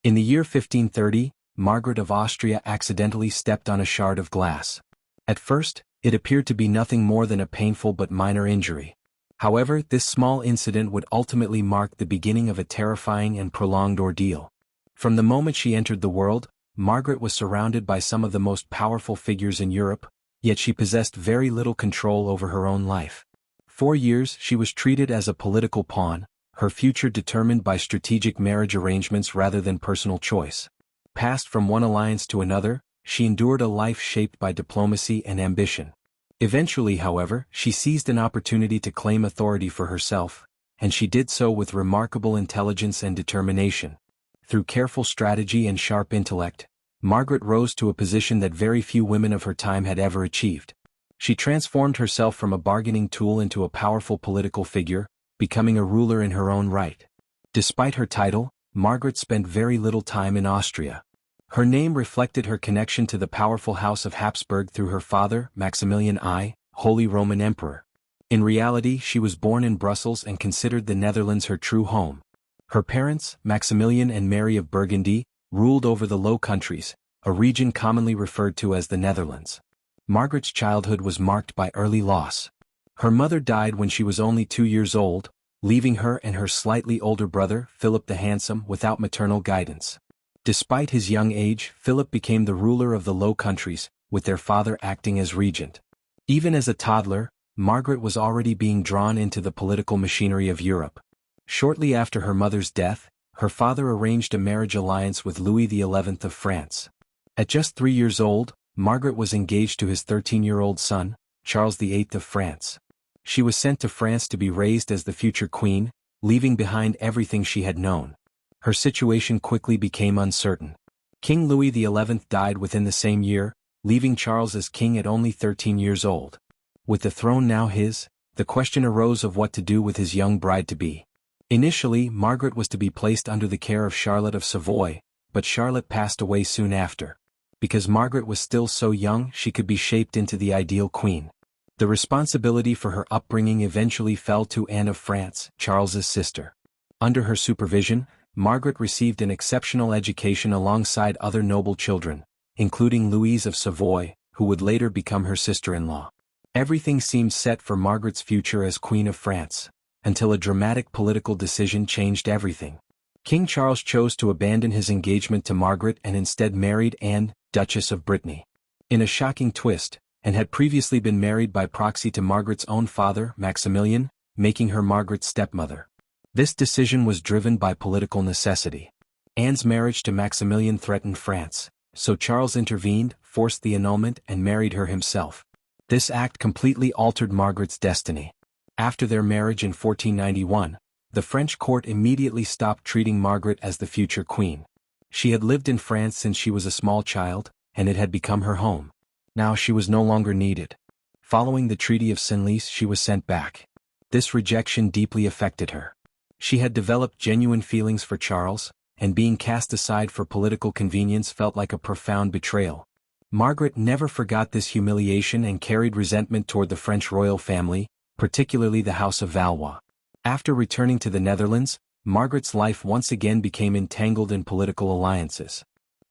In the year 1530, Margaret of Austria accidentally stepped on a shard of glass. At first, it appeared to be nothing more than a painful but minor injury. However, this small incident would ultimately mark the beginning of a terrifying and prolonged ordeal. From the moment she entered the world, Margaret was surrounded by some of the most powerful figures in Europe, yet she possessed very little control over her own life. For years she was treated as a political pawn, her future determined by strategic marriage arrangements rather than personal choice. Passed from one alliance to another, she endured a life shaped by diplomacy and ambition. Eventually, however, she seized an opportunity to claim authority for herself, and she did so with remarkable intelligence and determination. Through careful strategy and sharp intellect, Margaret rose to a position that very few women of her time had ever achieved. She transformed herself from a bargaining tool into a powerful political figure, becoming a ruler in her own right. Despite her title, Margaret spent very little time in Austria. Her name reflected her connection to the powerful House of Habsburg through her father, Maximilian I, Holy Roman Emperor. In reality, she was born in Brussels and considered the Netherlands her true home. Her parents, Maximilian and Mary of Burgundy, ruled over the Low Countries, a region commonly referred to as the Netherlands. Margaret's childhood was marked by early loss. Her mother died when she was only 2 years old, leaving her and her slightly older brother, Philip the Handsome, without maternal guidance. Despite his young age, Philip became the ruler of the Low Countries, with their father acting as regent. Even as a toddler, Margaret was already being drawn into the political machinery of Europe. Shortly after her mother's death, her father arranged a marriage alliance with Louis XI of France. At just 3 years old, Margaret was engaged to his 13-year-old son, Charles VIII of France. She was sent to France to be raised as the future queen, leaving behind everything she had known. Her situation quickly became uncertain. King Louis XI died within the same year, leaving Charles as king at only 13 years old. With the throne now his, the question arose of what to do with his young bride-to-be. Initially, Margaret was to be placed under the care of Charlotte of Savoy, but Charlotte passed away soon after. Because Margaret was still so young, she could be shaped into the ideal queen. The responsibility for her upbringing eventually fell to Anne of France, Charles's sister. Under her supervision, Margaret received an exceptional education alongside other noble children, including Louise of Savoy, who would later become her sister-in-law. Everything seemed set for Margaret's future as Queen of France, until a dramatic political decision changed everything. King Charles chose to abandon his engagement to Margaret and instead married Anne, Duchess of Brittany. In a shocking twist, Anne had previously been married by proxy to Margaret's own father, Maximilian, making her Margaret's stepmother. This decision was driven by political necessity. Anne's marriage to Maximilian threatened France, so Charles intervened, forced the annulment, and married her himself. This act completely altered Margaret's destiny. After their marriage in 1491, the French court immediately stopped treating Margaret as the future queen. She had lived in France since she was a small child, and it had become her home. Now she was no longer needed. Following the Treaty of Senlis, she was sent back. This rejection deeply affected her. She had developed genuine feelings for Charles, and being cast aside for political convenience felt like a profound betrayal. Margaret never forgot this humiliation and carried resentment toward the French royal family, particularly the House of Valois. After returning to the Netherlands, Margaret's life once again became entangled in political alliances.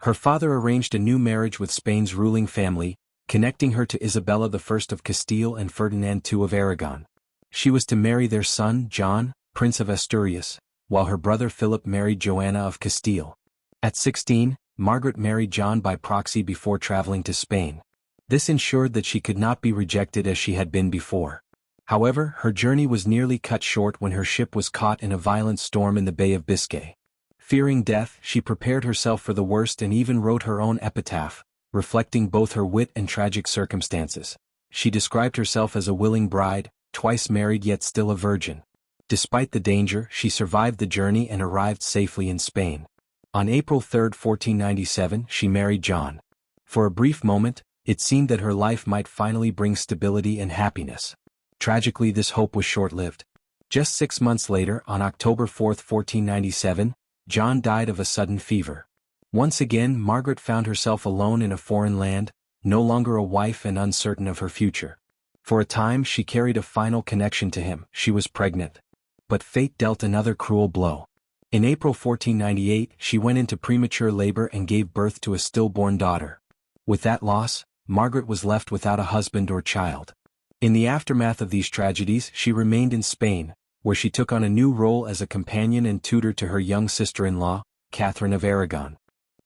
Her father arranged a new marriage with Spain's ruling family, connecting her to Isabella I of Castile and Ferdinand II of Aragon. She was to marry their son, John, Prince of Asturias, while her brother Philip married Joanna of Castile. At 16, Margaret married John by proxy before traveling to Spain. This ensured that she could not be rejected as she had been before. However, her journey was nearly cut short when her ship was caught in a violent storm in the Bay of Biscay. Fearing death, she prepared herself for the worst and even wrote her own epitaph, reflecting both her wit and tragic circumstances. She described herself as a willing bride, twice married yet still a virgin. Despite the danger, she survived the journey and arrived safely in Spain. On April 3, 1497, she married John. For a brief moment, it seemed that her life might finally bring stability and happiness. Tragically, this hope was short-lived. Just 6 months later, on October 4, 1497, John died of a sudden fever. Once again, Margaret found herself alone in a foreign land, no longer a wife and uncertain of her future. For a time, she carried a final connection to him. She was pregnant. But fate dealt another cruel blow. In April 1498 she went into premature labor and gave birth to a stillborn daughter. With that loss, Margaret was left without a husband or child. In the aftermath of these tragedies she remained in Spain, where she took on a new role as a companion and tutor to her young sister-in-law, Catherine of Aragon.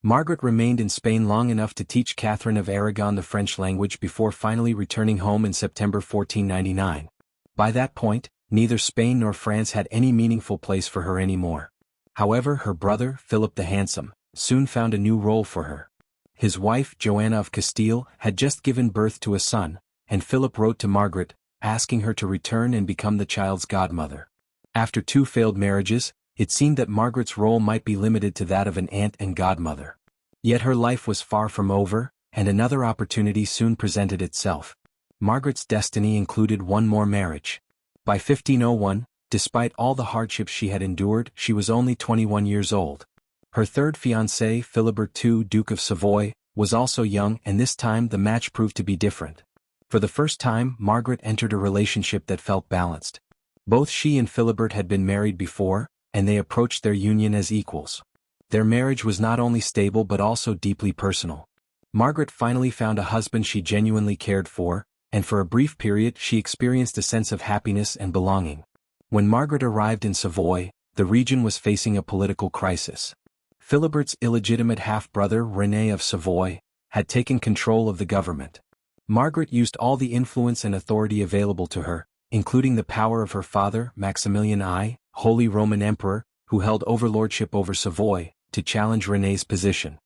Margaret remained in Spain long enough to teach Catherine of Aragon the French language before finally returning home in September 1499. By that point, neither Spain nor France had any meaningful place for her anymore. However, her brother, Philip the Handsome, soon found a new role for her. His wife, Joanna of Castile, had just given birth to a son, and Philip wrote to Margaret, asking her to return and become the child's godmother. After 2 failed marriages, it seemed that Margaret's role might be limited to that of an aunt and godmother. Yet her life was far from over, and another opportunity soon presented itself. Margaret's destiny included one more marriage. By 1501, despite all the hardships she had endured, she was only 21 years old. Her third fiancé, Philibert II, Duke of Savoy, was also young, and this time the match proved to be different. For the first time, Margaret entered a relationship that felt balanced. Both she and Philibert had been married before, and they approached their union as equals. Their marriage was not only stable but also deeply personal. Margaret finally found a husband she genuinely cared for, and for a brief period she experienced a sense of happiness and belonging. When Margaret arrived in Savoy, the region was facing a political crisis. Philibert's illegitimate half-brother, René of Savoy, had taken control of the government. Margaret used all the influence and authority available to her, including the power of her father, Maximilian I, Holy Roman Emperor, who held overlordship over Savoy, to challenge René's position.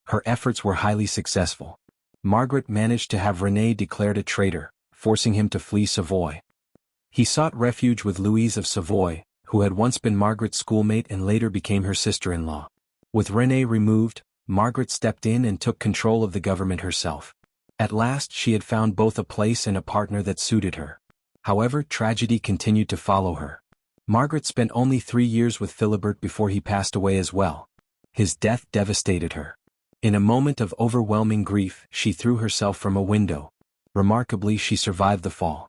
Her efforts were highly successful. Margaret managed to have René declared a traitor, forcing him to flee Savoy. He sought refuge with Louise of Savoy, who had once been Margaret's schoolmate and later became her sister-in-law. With René removed, Margaret stepped in and took control of the government herself. At last she had found both a place and a partner that suited her. However, tragedy continued to follow her. Margaret spent only 3 years with Philibert before he passed away as well. His death devastated her. In a moment of overwhelming grief, she threw herself from a window. Remarkably, she survived the fall.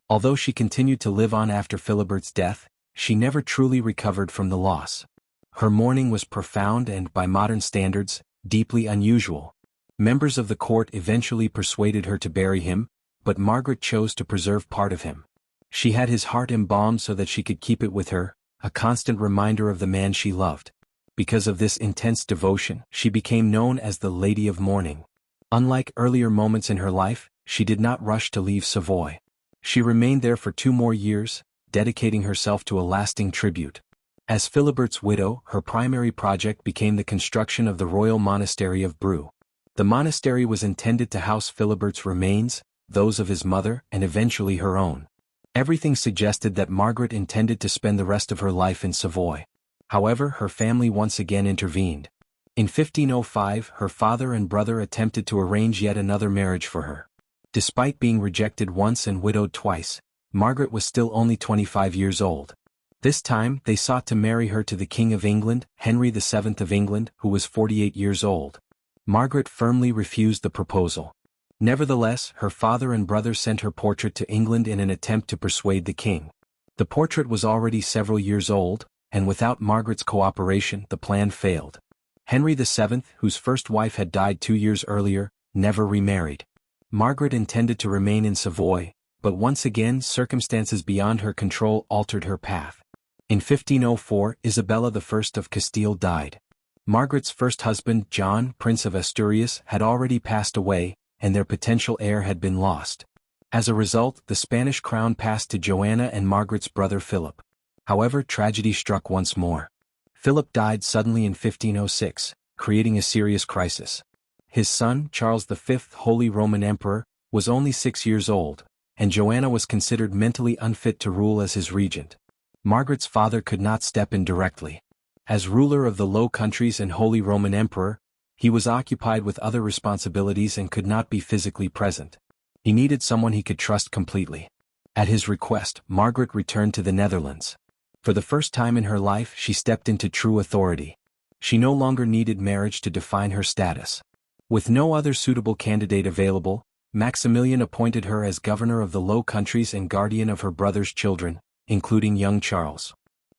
Although she continued to live on after Philibert's death, she never truly recovered from the loss. Her mourning was profound and, by modern standards, deeply unusual. Members of the court eventually persuaded her to bury him, but Margaret chose to preserve part of him. She had his heart embalmed so that she could keep it with her, a constant reminder of the man she loved. Because of this intense devotion, she became known as the Lady of Mourning. Unlike earlier moments in her life, she did not rush to leave Savoy. She remained there for 2 more years, dedicating herself to a lasting tribute. As Philibert's widow, her primary project became the construction of the royal monastery of Brou. The monastery was intended to house Philibert's remains, those of his mother, and eventually her own. Everything suggested that Margaret intended to spend the rest of her life in Savoy. However, her family once again intervened. In 1505, her father and brother attempted to arrange yet another marriage for her. Despite being rejected once and widowed twice, Margaret was still only 25 years old. This time, they sought to marry her to the King of England, Henry VII of England, who was 48 years old. Margaret firmly refused the proposal. Nevertheless, her father and brother sent her portrait to England in an attempt to persuade the king. The portrait was already several years old, and without Margaret's cooperation, the plan failed. Henry VII, whose first wife had died 2 years earlier, never remarried. Margaret intended to remain in Savoy, but once again circumstances beyond her control altered her path. In 1504, Isabella I of Castile died. Margaret's first husband, John, Prince of Asturias, had already passed away, and their potential heir had been lost. As a result, the Spanish crown passed to Joanna and Margaret's brother Philip. However, tragedy struck once more. Philip died suddenly in 1506, creating a serious crisis. His son, Charles V, Holy Roman Emperor, was only 6 years old, and Joanna was considered mentally unfit to rule as his regent. Margaret's father could not step in directly. As ruler of the Low Countries and Holy Roman Emperor, he was occupied with other responsibilities and could not be physically present. He needed someone he could trust completely. At his request, Margaret returned to the Netherlands. For the first time in her life, she stepped into true authority. She no longer needed marriage to define her status. With no other suitable candidate available, Maximilian appointed her as governor of the Low Countries and guardian of her brother's children, including young Charles.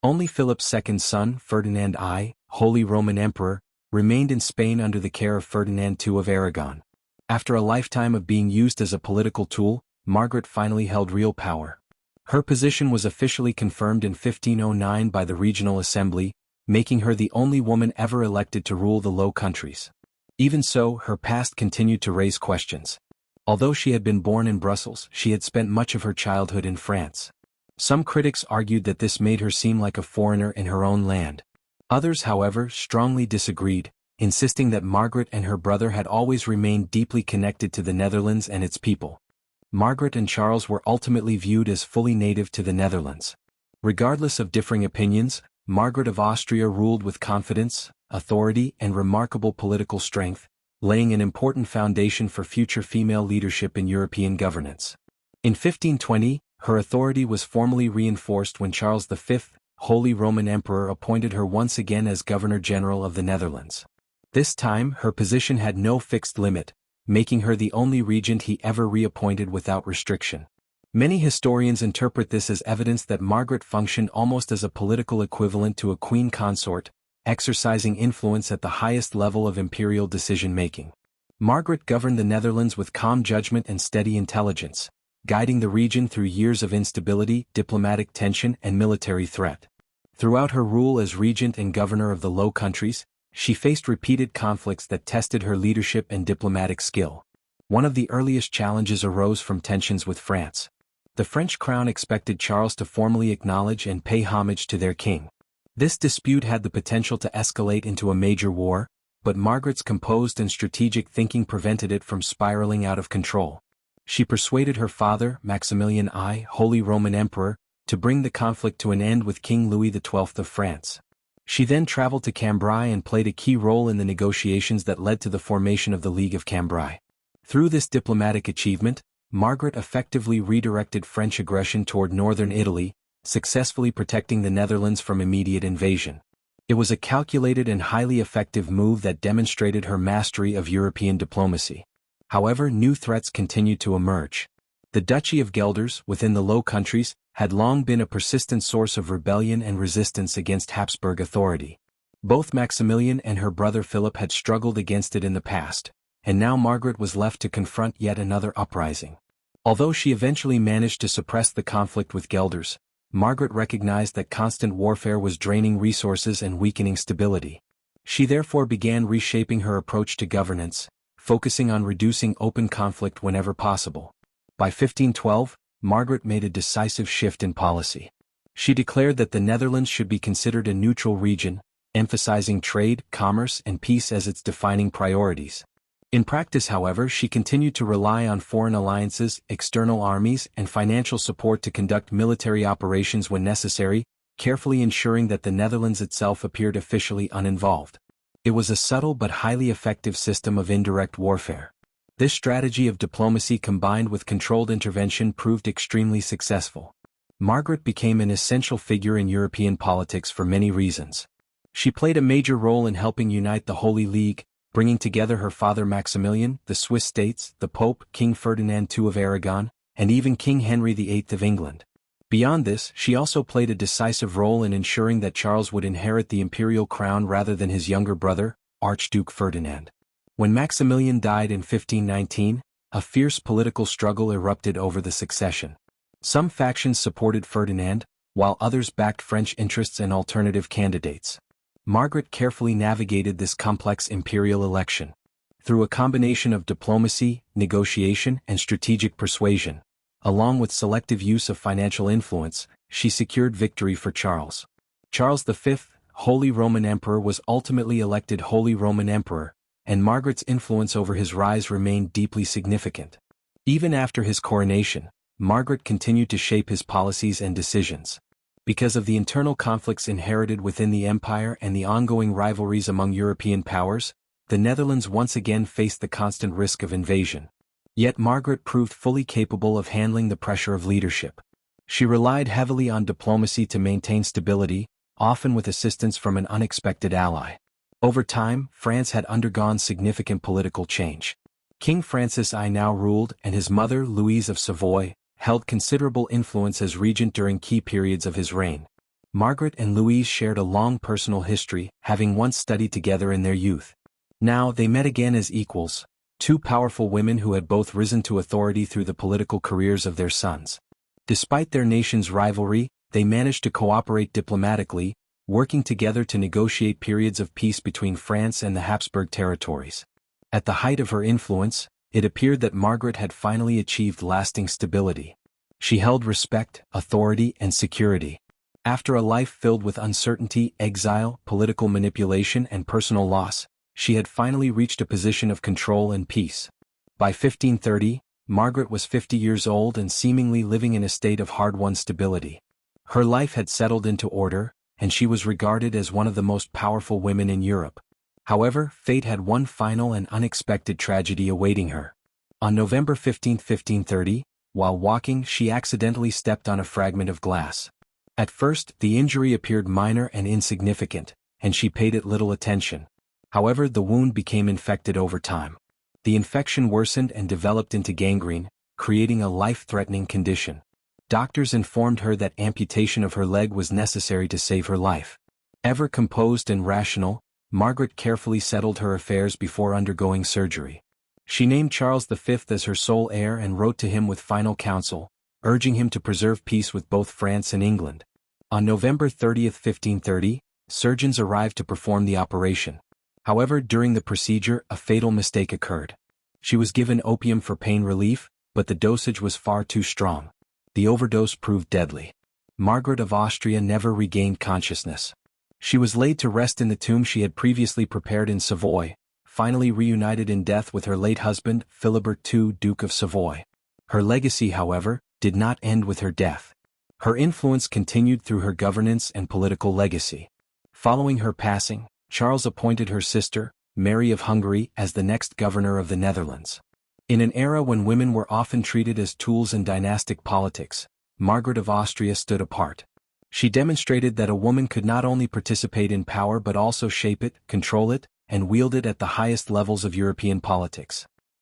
Only Philip's second son, Ferdinand I, Holy Roman Emperor, remained in Spain under the care of Ferdinand II of Aragon. After a lifetime of being used as a political tool, Margaret finally held real power. Her position was officially confirmed in 1509 by the Regional Assembly, making her the only woman ever elected to rule the Low Countries. Even so, her past continued to raise questions. Although she had been born in Brussels, she had spent much of her childhood in France. Some critics argued that this made her seem like a foreigner in her own land. Others, however, strongly disagreed, insisting that Margaret and her brother had always remained deeply connected to the Netherlands and its people. Margaret and Charles were ultimately viewed as fully native to the Netherlands. Regardless of differing opinions, Margaret of Austria ruled with confidence, authority, and remarkable political strength, laying an important foundation for future female leadership in European governance. In 1520, her authority was formally reinforced when Charles V, Holy Roman Emperor, appointed her once again as Governor-General of the Netherlands. This time, her position had no fixed limit, making her the only regent he ever reappointed without restriction. Many historians interpret this as evidence that Margaret functioned almost as a political equivalent to a queen consort, exercising influence at the highest level of imperial decision-making. Margaret governed the Netherlands with calm judgment and steady intelligence, guiding the region through years of instability, diplomatic tension, and military threat. Throughout her rule as regent and governor of the Low Countries, she faced repeated conflicts that tested her leadership and diplomatic skill. One of the earliest challenges arose from tensions with France. The French crown expected Charles to formally acknowledge and pay homage to their king. This dispute had the potential to escalate into a major war, but Margaret's composed and strategic thinking prevented it from spiraling out of control. She persuaded her father, Maximilian I, Holy Roman Emperor, to bring the conflict to an end with King Louis XII of France. She then traveled to Cambrai and played a key role in the negotiations that led to the formation of the League of Cambrai. Through this diplomatic achievement, Margaret effectively redirected French aggression toward northern Italy, successfully protecting the Netherlands from immediate invasion. It was a calculated and highly effective move that demonstrated her mastery of European diplomacy. However, new threats continued to emerge. The Duchy of Guelders, within the Low Countries, had long been a persistent source of rebellion and resistance against Habsburg authority. Both Maximilian and her brother Philip had struggled against it in the past, and now Margaret was left to confront yet another uprising. Although she eventually managed to suppress the conflict with Guelders, Margaret recognized that constant warfare was draining resources and weakening stability. She therefore began reshaping her approach to governance, focusing on reducing open conflict whenever possible. By 1512, Margaret made a decisive shift in policy. She declared that the Netherlands should be considered a neutral region, emphasizing trade, commerce, and peace as its defining priorities. In practice, however, she continued to rely on foreign alliances, external armies, and financial support to conduct military operations when necessary, carefully ensuring that the Netherlands itself appeared officially uninvolved. It was a subtle but highly effective system of indirect warfare. This strategy of diplomacy combined with controlled intervention proved extremely successful. Margaret became an essential figure in European politics for many reasons. She played a major role in helping unite the Holy League, bringing together her father Maximilian, the Swiss states, the Pope, King Ferdinand II of Aragon, and even King Henry VIII of England. Beyond this, she also played a decisive role in ensuring that Charles would inherit the imperial crown rather than his younger brother, Archduke Ferdinand. When Maximilian died in 1519, a fierce political struggle erupted over the succession. Some factions supported Ferdinand, while others backed French interests and alternative candidates. Margaret carefully navigated this complex imperial election. Through a combination of diplomacy, negotiation, and strategic persuasion, along with selective use of financial influence, she secured victory for Charles. Charles V, Holy Roman Emperor, was ultimately elected Holy Roman Emperor, and Margaret's influence over his rise remained deeply significant. Even after his coronation, Margaret continued to shape his policies and decisions. Because of the internal conflicts inherited within the empire and the ongoing rivalries among European powers, the Netherlands once again faced the constant risk of invasion. Yet Margaret proved fully capable of handling the pressure of leadership. She relied heavily on diplomacy to maintain stability, often with assistance from an unexpected ally. Over time, France had undergone significant political change. King Francis I now ruled, and his mother, Louise of Savoy, held considerable influence as regent during key periods of his reign. Margaret and Louise shared a long personal history, having once studied together in their youth. Now they met again as equals, two powerful women who had both risen to authority through the political careers of their sons. Despite their nation's rivalry, they managed to cooperate diplomatically, working together to negotiate periods of peace between France and the Habsburg territories. At the height of her influence, it appeared that Margaret had finally achieved lasting stability. She held respect, authority, and security. After a life filled with uncertainty, exile, political manipulation, and personal loss, she had finally reached a position of control and peace. By 1530, Margaret was 50 years old and seemingly living in a state of hard-won stability. Her life had settled into order, and she was regarded as one of the most powerful women in Europe. However, fate had one final and unexpected tragedy awaiting her. On November 15, 1530, while walking, she accidentally stepped on a fragment of glass. At first, the injury appeared minor and insignificant, and she paid it little attention. However, the wound became infected over time. The infection worsened and developed into gangrene, creating a life-threatening condition. Doctors informed her that amputation of her leg was necessary to save her life. Ever composed and rational, Margaret carefully settled her affairs before undergoing surgery. She named Charles V as her sole heir and wrote to him with final counsel, urging him to preserve peace with both France and England. On November 30, 1530, surgeons arrived to perform the operation. However, during the procedure, a fatal mistake occurred. She was given opium for pain relief, but the dosage was far too strong. The overdose proved deadly. Margaret of Austria never regained consciousness. She was laid to rest in the tomb she had previously prepared in Savoy, finally reunited in death with her late husband, Philibert II, Duke of Savoy. Her legacy, however, did not end with her death. Her influence continued through her governance and political legacy. Following her passing, Charles appointed her sister, Mary of Hungary, as the next governor of the Netherlands. In an era when women were often treated as tools in dynastic politics, Margaret of Austria stood apart. She demonstrated that a woman could not only participate in power but also shape it, control it, and wield it at the highest levels of European politics.